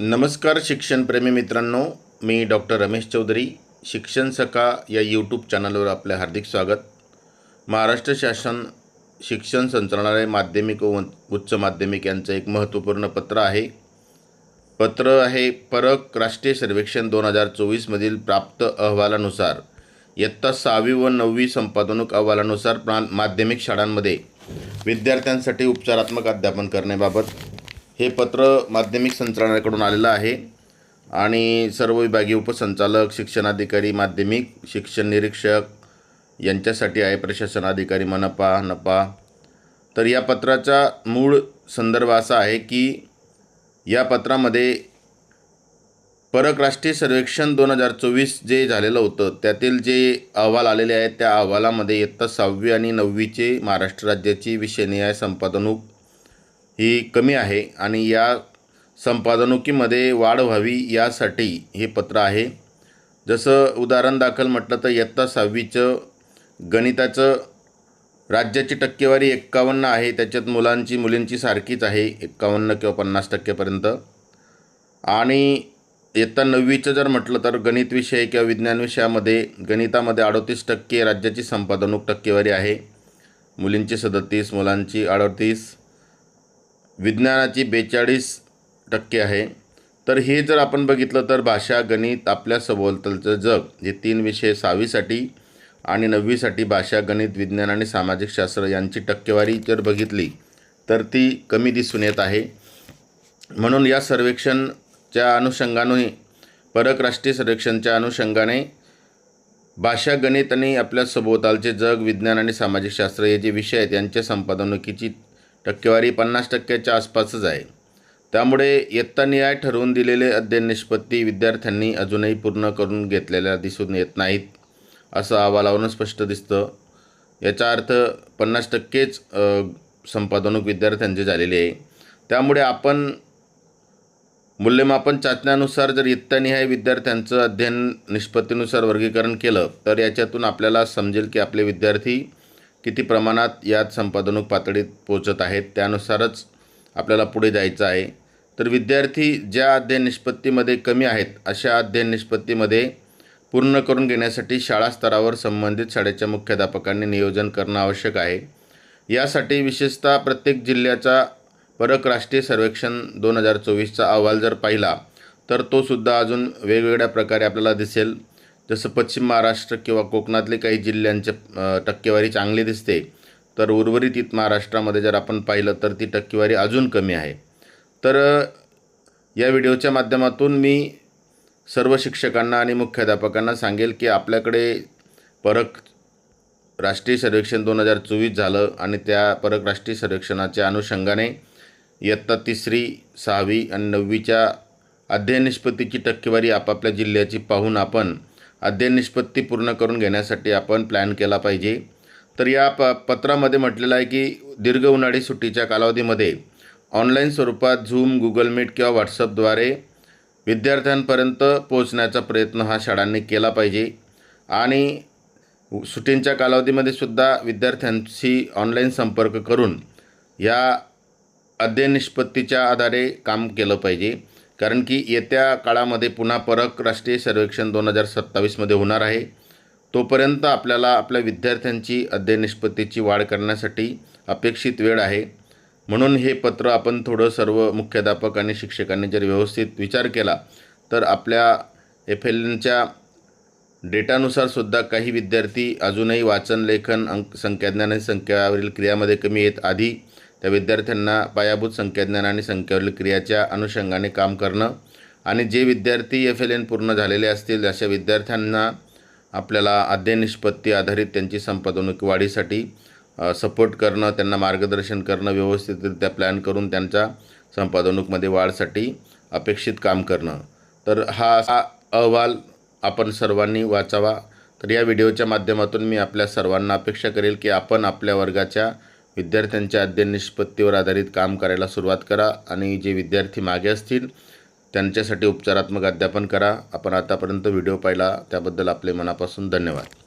नमस्कार शिक्षणप्रेमी मित्रांनो, मी डॉक्टर रमेश चौधरी. शिक्षण सखा या यूट्यूब चॅनलवर आपले हार्दिक स्वागत. महाराष्ट्र शासन शिक्षण संचालनालय माध्यमिक व उच्च माध्यमिक यांचं एक महत्त्वपूर्ण पत्र आहे. पत्र आहे परक राष्ट्रीय सर्वेक्षण 2024मधील प्राप्त अहवालानुसार इयत्ता 6वी व 9वी संपादनूक अहवालानुसार माध्यमिक शाळांमध्ये विद्यार्थ्यांसाठी उपचारात्मक अध्यापन करण्याबाबत हे पत्र माध्यमिक संचालनालयाकडून आलेलं आहे आणि सर्व विभागीय उपसंचालक, शिक्षणाधिकारी, माध्यमिक शिक्षण निरीक्षक यांच्यासाठी आहे. प्रशासन अधिकारी नपा. तर या पत्राचा मूळ संदर्भ असा आहे की या पत्रामध्ये परक राष्ट्रीय सर्वेक्षण 2024 जे झालेलं होतं त्यातील जे अहवाल आलेले आहेत त्या अहवालामध्ये इयत्ता 6वी आणि 9वीचे महाराष्ट्र राज्याची विषयनिहाय संपादनूक ही कमी आहे आणि या संपादनुकीमध्ये वाढ व्हावी यासाठी हे पत्र आहे. जसं उदाहरण दाखल म्हटलं तर इयत्ता 6वीचं गणिताचं राज्याची टक्केवारी 51 आहे. त्याच्यात मुलींची सारखीच आहे 51 किंवा 50% आणि इयत्ता 9वीचं जर म्हटलं तर गणित विषय किंवा विज्ञान विषयामध्ये गणितामध्ये 38% राज्याची संपादनूक टक्केवारी आहे. मुलींची 37, मुलांची 38, विज्ञानाची 42% आहे. तर हे जर आपण बघितलं तर भाषा, गणित, आपल्या सभोवतालचं जग हे 3 विषय 6वीसाठी आणि 9वीसाठी भाषा, गणित, विज्ञान आणि सामाजिक शास्त्र यांची टक्केवारी जर बघितली तर ती कमी दिसून येत आहे. म्हणून या सर्वेक्षणच्या अनुषंगाने परक राष्ट्रीय सर्वेक्षणच्या अनुषंगाने भाषा, गणित आणि आपल्या सभोवतालचे जग, विज्ञान आणि सामाजिक शास्त्र हे जे विषय आहेत यांच्या संपादनुकीची टक्केवारी 50%च्या आसपासच आहे. त्यामुळे इयत्तानिहाय ठरवून दिलेले अध्ययन निष्पत्ती विद्यार्थ्यांनी अजूनही पूर्ण करून घेतलेल्या दिसून येत नाहीत असं अहवालावरून स्पष्ट दिसतं. याचा अर्थ 50%च संपादनूक विद्यार्थ्यांची झालेली आहे. त्यामुळे आपण मूल्यमापन चाचण्यानुसार जर इयत्तानिहाय विद्यार्थ्यांचं अध्ययन निष्पत्तीनुसार वर्गीकरण केलं तर याच्यातून आपल्याला समजेल की आपले विद्यार्थी किती प्रमाणात यात संपादनूक पातळीत पोहोचत आहेत. त्यानुसारच आपल्याला पुढे जायचं आहे. तर विद्यार्थी ज्या अध्ययन निष्पत्तीमध्ये कमी आहेत अशा अध्ययन निष्पत्तीमध्ये पूर्ण करून घेण्यासाठी शाळा स्तरावर संबंधित शाळेच्या मुख्याध्यापकांनी नियोजन करणं आवश्यक आहे. यासाठी विशेषतः प्रत्येक जिल्ह्याचा परक राष्ट्रीय सर्वेक्षण 2024चा अहवाल जर पाहिला तर तो सुद्धा अजून वेगवेगळ्या प्रकारे आपल्याला दिसेल. जसं पश्चिम महाराष्ट्र किंवा कोकणातले काही जिल्ह्यांचे टक्केवारी चांगली दिसते तर उर्वरित महाराष्ट्रामध्ये जर आपण पाहिलं तर ती टक्केवारी अजून कमी आहे. तर या व्हिडिओच्या माध्यमातून मी सर्व शिक्षकांना आणि मुख्याध्यापकांना सांगेल की आपल्याकडे परक राष्ट्रीय सर्वेक्षण 2024 झालं आणि त्या परक राष्ट्रीय सर्वेक्षणाच्या अनुषंगाने इयत्ता 3री, 6वी आणि 9वीच्या अध्ययन निष्पत्तीची टक्केवारी आपापल्या जिल्ह्याची पाहून आपण अध्ययन निष्पत्ती पूर्ण करून घेण्यासाठी आपण प्लॅन केला पाहिजे. तर या पत्रामध्ये म्हटलेलं आहे की दीर्घ उन्हाळी सुट्टीच्या कालावधीमध्ये ऑनलाईन स्वरूपात झूम, गुगल मीट किंवा व्हॉट्सअपद्वारे विद्यार्थ्यांपर्यंत पोहोचण्याचा प्रयत्न हा शाळांनी केला पाहिजे आणि सुट्टींच्या कालावधीमध्ये सुद्धा विद्यार्थ्यांशी ऑनलाईन संपर्क करून या अध्ययन निष्पत्तीच्या आधारे काम केलं पाहिजे. कारण की येत्या काळामध्ये पुन्हा परक राष्ट्रीय सर्वेक्षण 2027मध्ये होणार आहे. तोपर्यंत आपल्याला आपल्या विद्यार्थ्यांची अध्ययन निष्पत्तीची वाढ करण्यासाठी अपेक्षित वेळ आहे. म्हणून हे पत्र आपण थोडं सर्व मुख्याध्यापक आणि शिक्षकांनी जर व्यवस्थित विचार केला तर आपल्या FLNच्या डेटानुसार सुद्धा काही विद्यार्थी अजूनही वाचन, लेखन, संख्याज्ञान आणि संख्यावरील क्रियामध्ये कमी आहेत. आधी त्या विद्यार्थ्यांना पायाभूत संख्याज्ञान आणि संख्यावरील क्रियाच्या अनुषंगाने काम करणं आणि जे विद्यार्थी FLN पूर्ण झालेले असतील अशा विद्यार्थ्यांना आपल्याला अध्ययन निष्पत्ती आधारित त्यांची संपादनूक वाढीसाठी सपोर्ट करणं, त्यांना मार्गदर्शन करणं, व्यवस्थितरित्या प्लॅन करून त्यांच्या संपादनूकमध्ये वाढसाठी अपेक्षित काम करणं. तर हा अहवाल आपण सर्वांनी वाचावा. तर या व्हिडिओच्या माध्यमातून मी आपल्या सर्वांना अपेक्षा करेल की आपण आपल्या वर्गाच्या विद्यार्थ्यांच्या अध्ययन निष्पत्तीवर आधारित काम करायला सुरुवात करा आणि जे विद्यार्थी मागे असतील त्यांच्यासाठी उपचारात्मक अध्यापन करा. आपण आतापर्यंत व्हिडिओ पाहिला त्याबद्दल आपले मनापासून धन्यवाद.